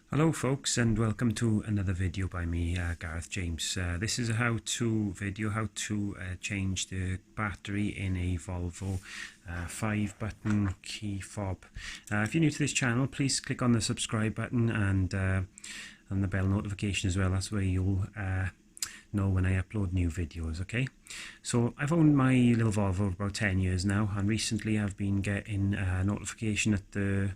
Hello folks, and welcome to another video by me, Gareth James. This is a how-to video, how to change the battery in a Volvo 5-button key fob. If you're new to this channel, please click on the subscribe button and the bell notification as well. That's where you'll know when I upload new videos. Okay, so I've owned my little Volvo for about 10 years now, and recently I've been getting a notification that the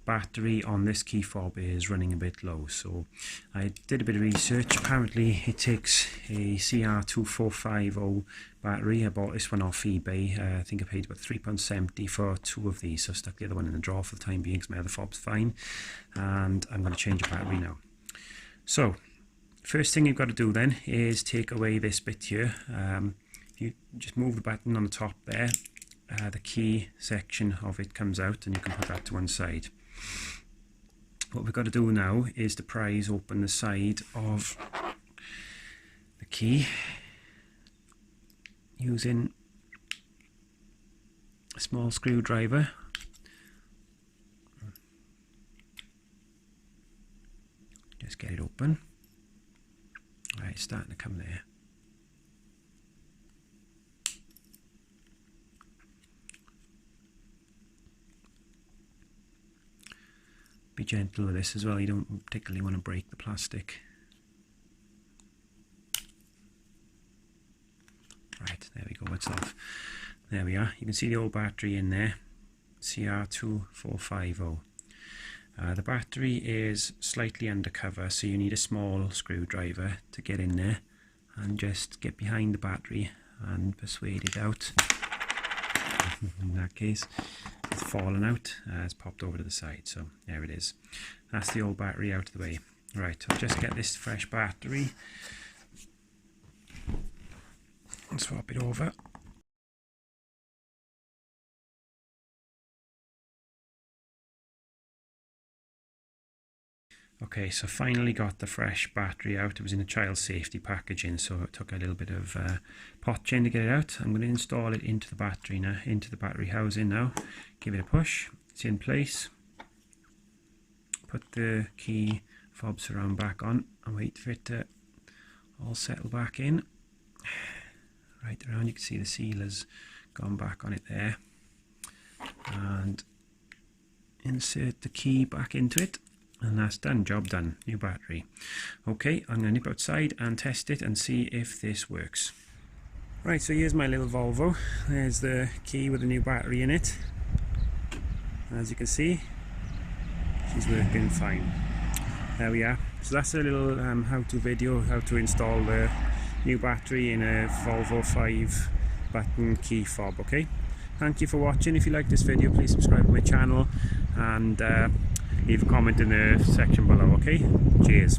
battery on this key fob is running a bit low. So I did a bit of research. Apparently it takes a CR2450 battery. I bought this one off eBay. I think I paid about £3.70 for two of these, so I stuck the other one in the drawer for the time being because my other fob's fine, and I'm going to change the battery now. So first thing you've got to do then is take away this bit here. You just move the button on the top there, the key section of it comes out, and you can put that to one side. What we've got to do now is to prise open the side of the key using a small screwdriver. Just get it open. Right, it's starting to come there. Be gentle with this as well, you don't particularly want to break the plastic. Right, there we go, it's off. There we are, you can see the old battery in there, CR2450. The battery is slightly undercover, so you need a small screwdriver to get in there and just get behind the battery and persuade it out. In that case, it's fallen out, it's popped over to the side, so there it is. That's the old battery out of the way. Right, I'll just get this fresh battery and swap it over. Okay, so finally got the fresh battery out. It was in a child safety packaging, so it took a little bit of potching to get it out. I'm going to install it into the battery now, into the battery housing now. Give it a push. It's in place. Put the key fob surround back on and wait for it to all settle back in. Right around, you can see the seal has gone back on it there. And insert the key back into it. And that's done, job done, new battery. Okay, I'm going to nip outside and test it and see if this works. Right, so here's my little Volvo. There's the key with the new battery in it. As you can see, she's working fine. There we are. So that's a little how-to video, how to install the new battery in a Volvo 5-button key fob, okay? Thank you for watching. If you like this video, please subscribe to my channel and leave a comment in the section below, okay? Cheers.